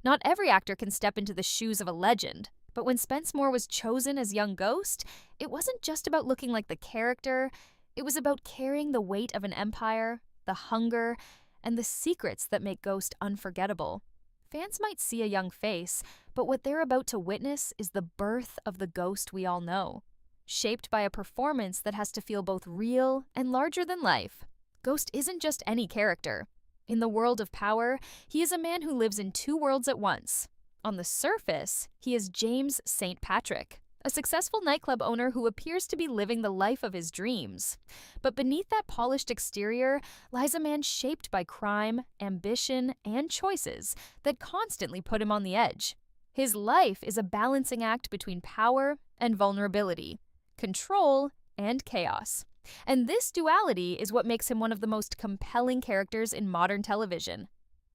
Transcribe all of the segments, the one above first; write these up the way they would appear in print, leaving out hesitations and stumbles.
Not every actor can step into the shoes of a legend, but when Spence Moore was chosen as young Ghost, it wasn't just about looking like the character, it was about carrying the weight of an empire, the hunger, and the secrets that make Ghost unforgettable. Fans might see a young face, but what they're about to witness is the birth of the Ghost we all know, shaped by a performance that has to feel both real and larger than life. Ghost isn't just any character. In the world of power, he is a man who lives in two worlds at once. On the surface, he is James St. Patrick, a successful nightclub owner who appears to be living the life of his dreams. But beneath that polished exterior lies a man shaped by crime, ambition, and choices that constantly put him on the edge. His life is a balancing act between power and vulnerability, control and chaos. And this duality is what makes him one of the most compelling characters in modern television.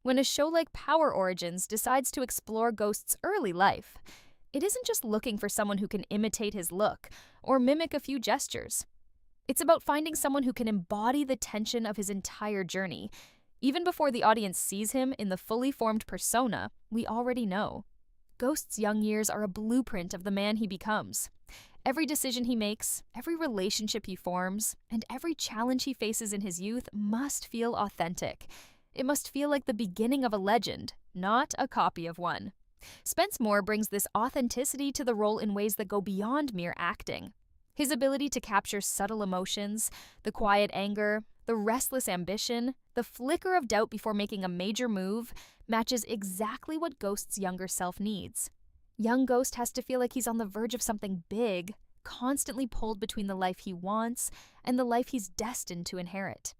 When a show like Power Origins decides to explore Ghost's early life, it isn't just looking for someone who can imitate his look or mimic a few gestures. It's about finding someone who can embody the tension of his entire journey. Even before the audience sees him in the fully formed persona we already know. Ghost's young years are a blueprint of the man he becomes. Every decision he makes, every relationship he forms, and every challenge he faces in his youth must feel authentic. It must feel like the beginning of a legend, not a copy of one. Spence Moore brings this authenticity to the role in ways that go beyond mere acting. His ability to capture subtle emotions, the quiet anger, the restless ambition, the flicker of doubt before making a major move, matches exactly what Ghost's younger self needs. Young Ghost has to feel like he's on the verge of something big, constantly pulled between the life he wants and the life he's destined to inherit.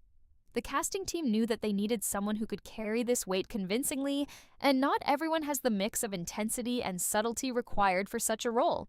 The casting team knew that they needed someone who could carry this weight convincingly, and not everyone has the mix of intensity and subtlety required for such a role.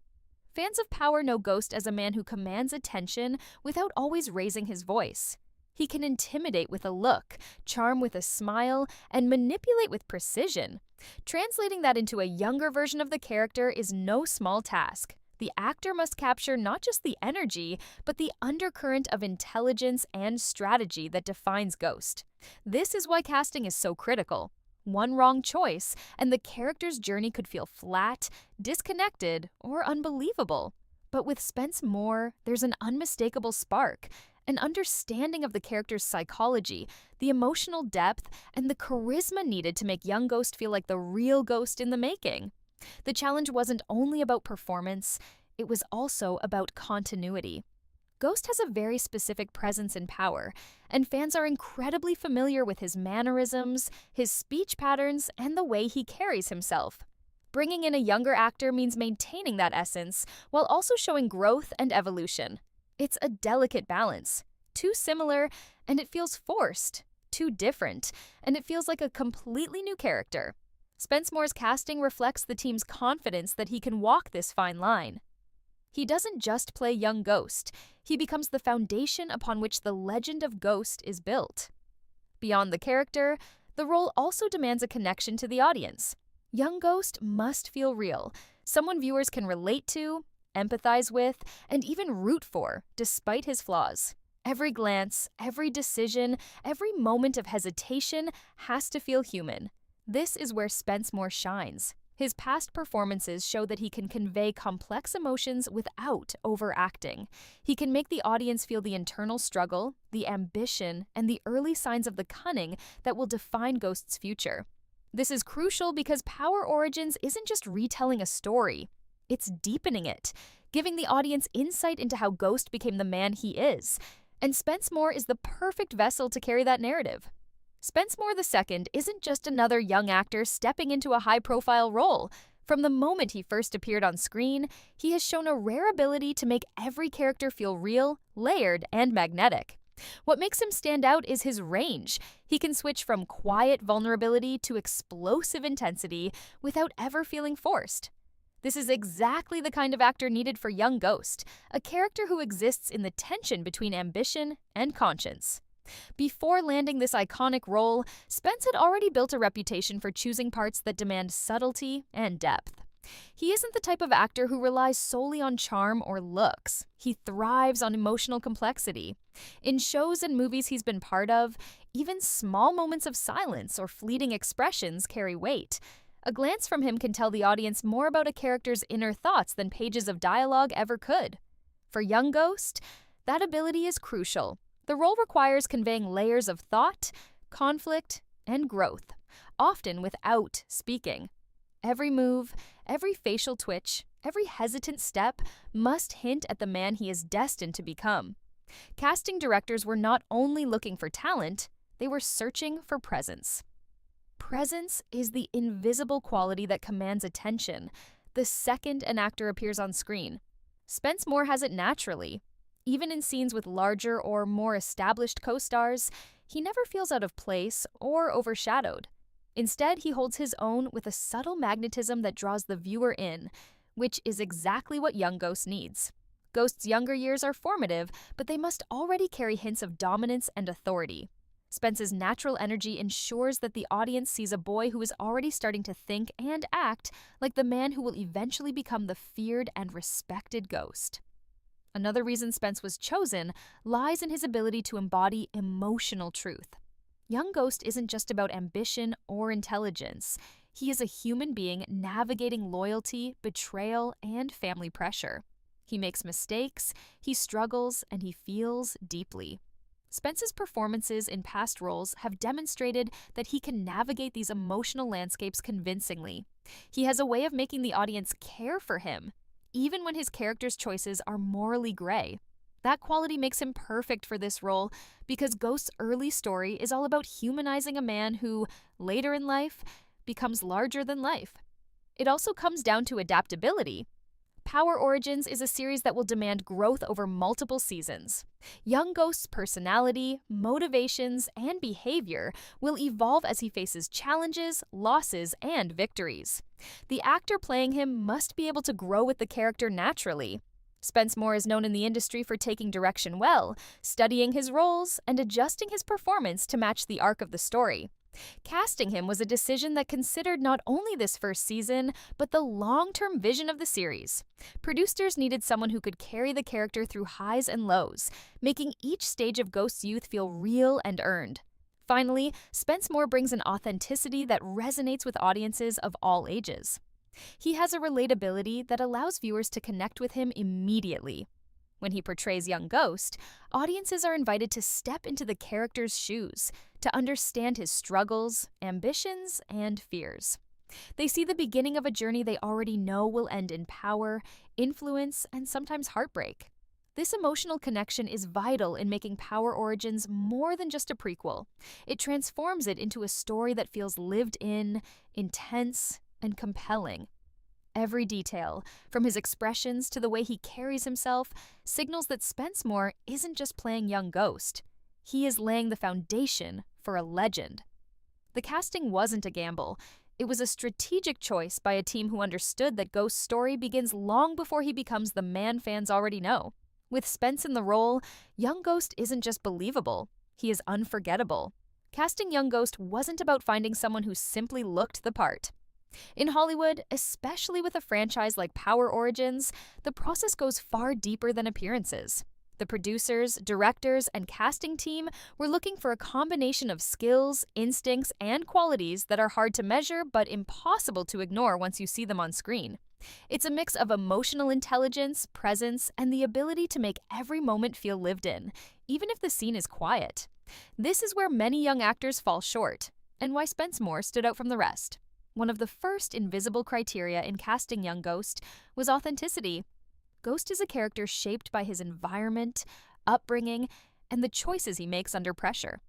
Fans of Power know Ghost as a man who commands attention without always raising his voice. He can intimidate with a look, charm with a smile, and manipulate with precision. Translating that into a younger version of the character is no small task. The actor must capture not just the energy, but the undercurrent of intelligence and strategy that defines Ghost. This is why casting is so critical. One wrong choice, and the character's journey could feel flat, disconnected, or unbelievable. But with Spence Moore, there's an unmistakable spark, an understanding of the character's psychology, the emotional depth, and the charisma needed to make young Ghost feel like the real Ghost in the making. The challenge wasn't only about performance, it was also about continuity. Ghost has a very specific presence and power, and fans are incredibly familiar with his mannerisms, his speech patterns, and the way he carries himself. Bringing in a younger actor means maintaining that essence, while also showing growth and evolution. It's a delicate balance. Too similar, and it feels forced. Too different, and it feels like a completely new character. Spence Moore's casting reflects the team's confidence that he can walk this fine line. He doesn't just play young Ghost, he becomes the foundation upon which the legend of Ghost is built. Beyond the character, the role also demands a connection to the audience. Young Ghost must feel real, someone viewers can relate to, empathize with, and even root for, despite his flaws. Every glance, every decision, every moment of hesitation has to feel human. This is where Spence Moore shines. His past performances show that he can convey complex emotions without overacting. He can make the audience feel the internal struggle, the ambition, and the early signs of the cunning that will define Ghost's future. This is crucial because Power Origins isn't just retelling a story. It's deepening it, giving the audience insight into how Ghost became the man he is. And Spence Moore is the perfect vessel to carry that narrative. Spence Moore II isn't just another young actor stepping into a high-profile role. From the moment he first appeared on screen, he has shown a rare ability to make every character feel real, layered, and magnetic. What makes him stand out is his range. He can switch from quiet vulnerability to explosive intensity without ever feeling forced. This is exactly the kind of actor needed for young Ghost, a character who exists in the tension between ambition and conscience. Before landing this iconic role, Spence had already built a reputation for choosing parts that demand subtlety and depth. He isn't the type of actor who relies solely on charm or looks. He thrives on emotional complexity. In shows and movies he's been part of, even small moments of silence or fleeting expressions carry weight. A glance from him can tell the audience more about a character's inner thoughts than pages of dialogue ever could. For young Ghost, that ability is crucial. The role requires conveying layers of thought, conflict, and growth, often without speaking. Every move, every facial twitch, every hesitant step must hint at the man he is destined to become. Casting directors were not only looking for talent, they were searching for presence. Presence is the invisible quality that commands attention the second an actor appears on screen. Spence Moore has it naturally. Even in scenes with larger or more established co-stars, he never feels out of place or overshadowed. Instead, he holds his own with a subtle magnetism that draws the viewer in, which is exactly what young Ghost needs. Ghost's younger years are formative, but they must already carry hints of dominance and authority. Spence's natural energy ensures that the audience sees a boy who is already starting to think and act like the man who will eventually become the feared and respected Ghost. Another reason Spence was chosen lies in his ability to embody emotional truth. Young Ghost isn't just about ambition or intelligence. He is a human being navigating loyalty, betrayal, and family pressure. He makes mistakes, he struggles, and he feels deeply. Spence's performances in past roles have demonstrated that he can navigate these emotional landscapes convincingly. He has a way of making the audience care for him, even when his character's choices are morally gray. That quality makes him perfect for this role because Ghost's early story is all about humanizing a man who, later in life, becomes larger than life. It also comes down to adaptability. Power Origins is a series that will demand growth over multiple seasons. Young Ghost's personality, motivations, and behavior will evolve as he faces challenges, losses, and victories. The actor playing him must be able to grow with the character naturally. Spence Moore is known in the industry for taking direction well, studying his roles, and adjusting his performance to match the arc of the story. Casting him was a decision that considered not only this first season, but the long-term vision of the series. Producers needed someone who could carry the character through highs and lows, making each stage of Ghost's youth feel real and earned. Finally, Spence Moore brings an authenticity that resonates with audiences of all ages. He has a relatability that allows viewers to connect with him immediately. When he portrays young Ghost, audiences are invited to step into the character's shoes, to understand his struggles, ambitions, and fears. They see the beginning of a journey they already know will end in power, influence, and sometimes heartbreak. This emotional connection is vital in making Power Origins more than just a prequel. It transforms it into a story that feels lived in, intense, and compelling. Every detail, from his expressions to the way he carries himself, signals that Spence Moore isn't just playing young Ghost. He is laying the foundation for a legend. The casting wasn't a gamble. It was a strategic choice by a team who understood that Ghost's story begins long before he becomes the man fans already know. With Spence in the role, young Ghost isn't just believable, he is unforgettable. Casting young Ghost wasn't about finding someone who simply looked the part. In Hollywood, especially with a franchise like Power Origins, the process goes far deeper than appearances. The producers, directors, and casting team were looking for a combination of skills, instincts, and qualities that are hard to measure but impossible to ignore once you see them on screen. It's a mix of emotional intelligence, presence, and the ability to make every moment feel lived in, even if the scene is quiet. This is where many young actors fall short, and why Spence Moore stood out from the rest. One of the first invisible criteria in casting young Ghost was authenticity. Ghost is a character shaped by his environment, upbringing, and the choices he makes under pressure.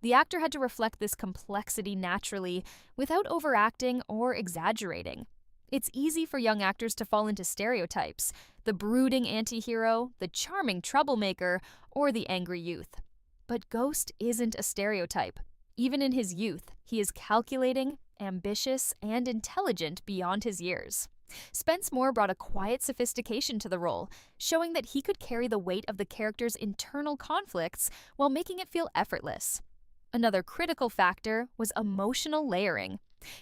The actor had to reflect this complexity naturally, without overacting or exaggerating. It's easy for young actors to fall into stereotypes: the brooding anti-hero, the charming troublemaker, or the angry youth. But Ghost isn't a stereotype. Even in his youth, he is calculating, ambitious, and intelligent beyond his years. Spence Moore brought a quiet sophistication to the role, showing that he could carry the weight of the character's internal conflicts while making it feel effortless. Another critical factor was emotional layering.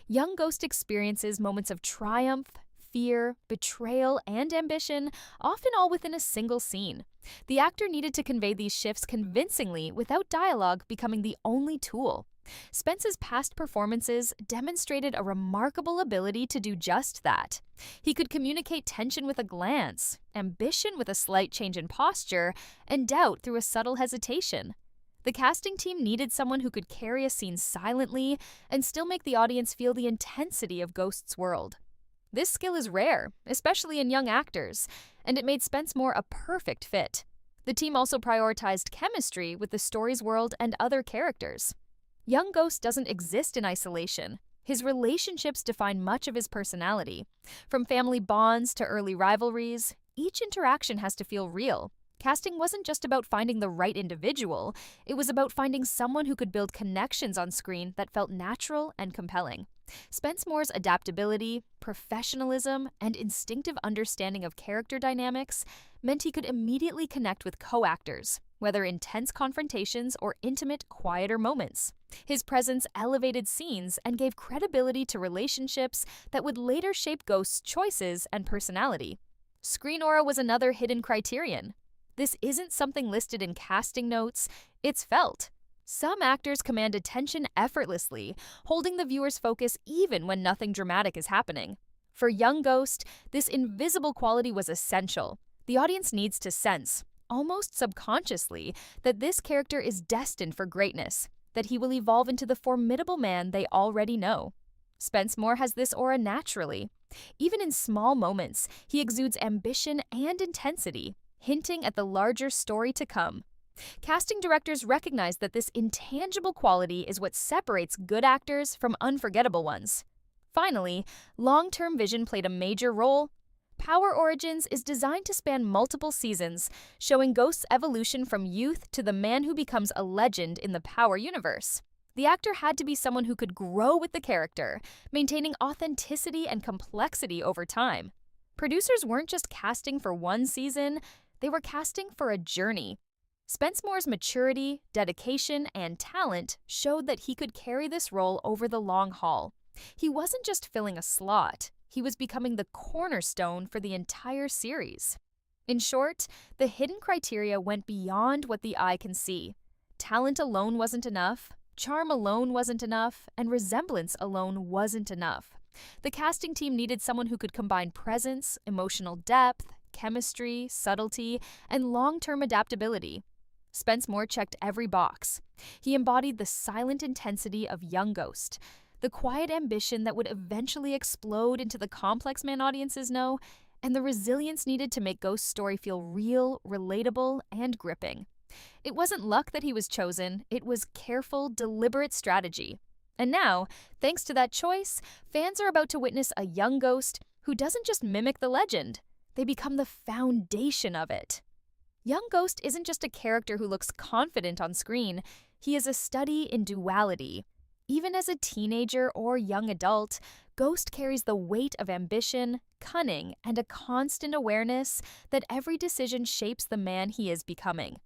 Young Ghost experiences moments of triumph, fear, betrayal, and ambition, often all within a single scene. The actor needed to convey these shifts convincingly without dialogue becoming the only tool. Spence's past performances demonstrated a remarkable ability to do just that. He could communicate tension with a glance, ambition with a slight change in posture, and doubt through a subtle hesitation. The casting team needed someone who could carry a scene silently and still make the audience feel the intensity of Ghost's world. This skill is rare, especially in young actors, and it made Spence Moore a perfect fit. The team also prioritized chemistry with the story's world and other characters. Young Ghost doesn't exist in isolation. His relationships define much of his personality. From family bonds to early rivalries, each interaction has to feel real. Casting wasn't just about finding the right individual, it was about finding someone who could build connections on screen that felt natural and compelling. Spence Moore's adaptability, professionalism, and instinctive understanding of character dynamics meant he could immediately connect with co-actors, whether in tense confrontations or intimate, quieter moments. His presence elevated scenes and gave credibility to relationships that would later shape Ghost's choices and personality. Screen aura was another hidden criterion. This isn't something listed in casting notes, it's felt. Some actors command attention effortlessly, holding the viewer's focus even when nothing dramatic is happening. For young Ghost, this invisible quality was essential. The audience needs to sense, almost subconsciously, that this character is destined for greatness, that he will evolve into the formidable man they already know. Spence Moore has this aura naturally. Even in small moments, he exudes ambition and intensity, hinting at the larger story to come. Casting directors recognize that this intangible quality is what separates good actors from unforgettable ones. Finally, long-term vision played a major role. Power Origins is designed to span multiple seasons, showing Ghost's evolution from youth to the man who becomes a legend in the Power universe. The actor had to be someone who could grow with the character, maintaining authenticity and complexity over time. Producers weren't just casting for one season, they were casting for a journey. Spence Moore's maturity, dedication, and talent showed that he could carry this role over the long haul. He wasn't just filling a slot, he was becoming the cornerstone for the entire series. In short, the hidden criteria went beyond what the eye can see. Talent alone wasn't enough, charm alone wasn't enough, and resemblance alone wasn't enough. The casting team needed someone who could combine presence, emotional depth, chemistry, subtlety, and long-term adaptability. Spence Moore checked every box. He embodied the silent intensity of young Ghost, the quiet ambition that would eventually explode into the complex man audiences know, and the resilience needed to make Ghost's story feel real, relatable, and gripping. It wasn't luck that he was chosen, it was careful, deliberate strategy. And now, thanks to that choice, fans are about to witness a young Ghost who doesn't just mimic the legend, they become the foundation of it. Young Ghost isn't just a character who looks confident on screen, he is a study in duality. Even as a teenager or young adult, Ghost carries the weight of ambition, cunning, and a constant awareness that every decision shapes the man he is becoming.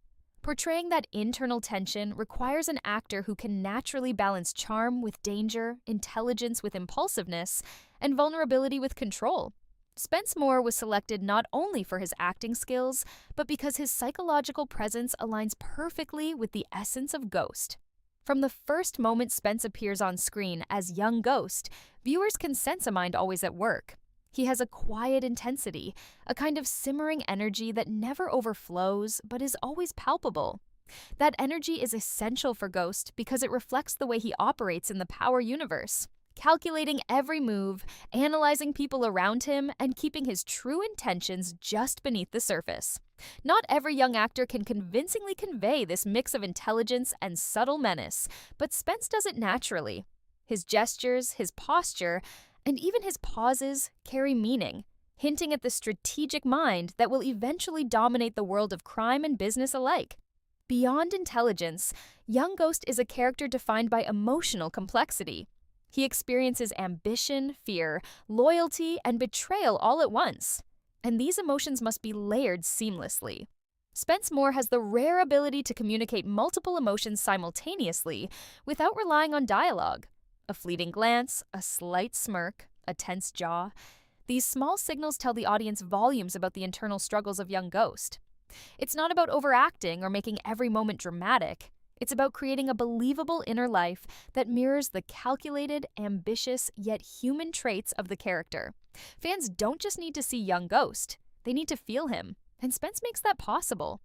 Portraying that internal tension requires an actor who can naturally balance charm with danger, intelligence with impulsiveness, and vulnerability with control. Spence Moore was selected not only for his acting skills, but because his psychological presence aligns perfectly with the essence of Ghost. From the first moment Spence appears on screen as young Ghost, viewers can sense a mind always at work. He has a quiet intensity, a kind of simmering energy that never overflows but is always palpable. That energy is essential for Ghost because it reflects the way he operates in the Power universe, calculating every move, analyzing people around him, and keeping his true intentions just beneath the surface. Not every young actor can convincingly convey this mix of intelligence and subtle menace, but Spence does it naturally. His gestures, his posture, and even his pauses carry meaning, hinting at the strategic mind that will eventually dominate the world of crime and business alike. Beyond intelligence, young Ghost is a character defined by emotional complexity. He experiences ambition, fear, loyalty, and betrayal all at once. And these emotions must be layered seamlessly. Spence Moore has the rare ability to communicate multiple emotions simultaneously without relying on dialogue. A fleeting glance, a slight smirk, a tense jaw. These small signals tell the audience volumes about the internal struggles of young Ghost. It's not about overacting or making every moment dramatic. It's about creating a believable inner life that mirrors the calculated, ambitious, yet human traits of the character. Fans don't just need to see young Ghost, they need to feel him, and Spence makes that possible.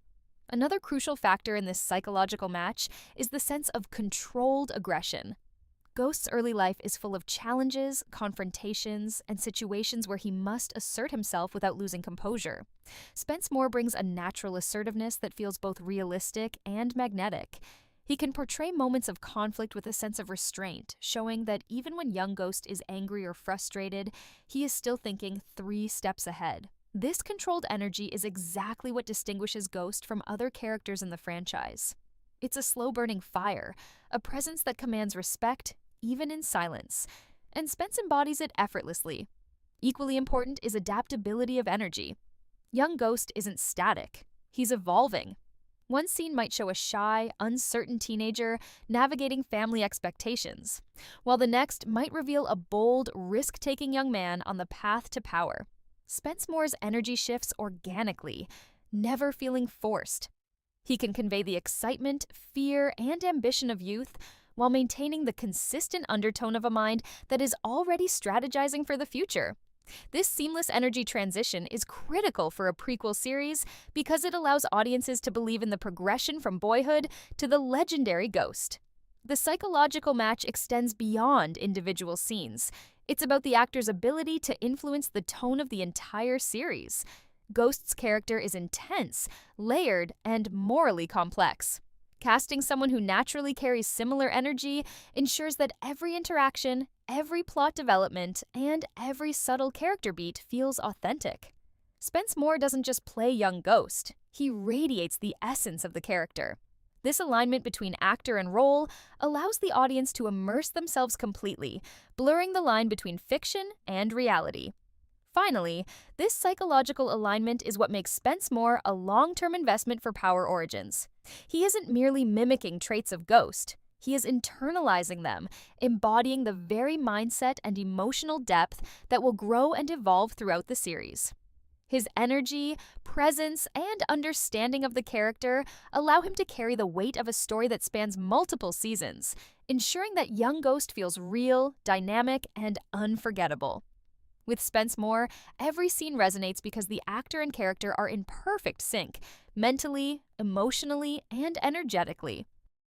Another crucial factor in this psychological match is the sense of controlled aggression. Ghost's early life is full of challenges, confrontations, and situations where he must assert himself without losing composure. Spence Moore brings a natural assertiveness that feels both realistic and magnetic. He can portray moments of conflict with a sense of restraint, showing that even when young Ghost is angry or frustrated, he is still thinking 3 steps ahead. This controlled energy is exactly what distinguishes Ghost from other characters in the franchise. It's a slow-burning fire, a presence that commands respect, even in silence, and Spence embodies it effortlessly. Equally important is adaptability of energy. Young Ghost isn't static, he's evolving. One scene might show a shy, uncertain teenager navigating family expectations, while the next might reveal a bold, risk-taking young man on the path to power. Spence Moore's energy shifts organically, never feeling forced. He can convey the excitement, fear, and ambition of youth while maintaining the consistent undertone of a mind that is already strategizing for the future. This seamless energy transition is critical for a prequel series because it allows audiences to believe in the progression from boyhood to the legendary Ghost. The psychological match extends beyond individual scenes. It's about the actor's ability to influence the tone of the entire series. Ghost's character is intense, layered, and morally complex. Casting someone who naturally carries similar energy ensures that every interaction, every plot development, and every subtle character beat feels authentic. Spence Moore doesn't just play young Ghost, he radiates the essence of the character. This alignment between actor and role allows the audience to immerse themselves completely, blurring the line between fiction and reality. Finally, this psychological alignment is what makes Spence Moore a long-term investment for Power Origins. He isn't merely mimicking traits of Ghost, he is internalizing them, embodying the very mindset and emotional depth that will grow and evolve throughout the series. His energy, presence, and understanding of the character allow him to carry the weight of a story that spans multiple seasons, ensuring that young Ghost feels real, dynamic, and unforgettable. With Spence Moore, every scene resonates because the actor and character are in perfect sync, mentally, emotionally, and energetically.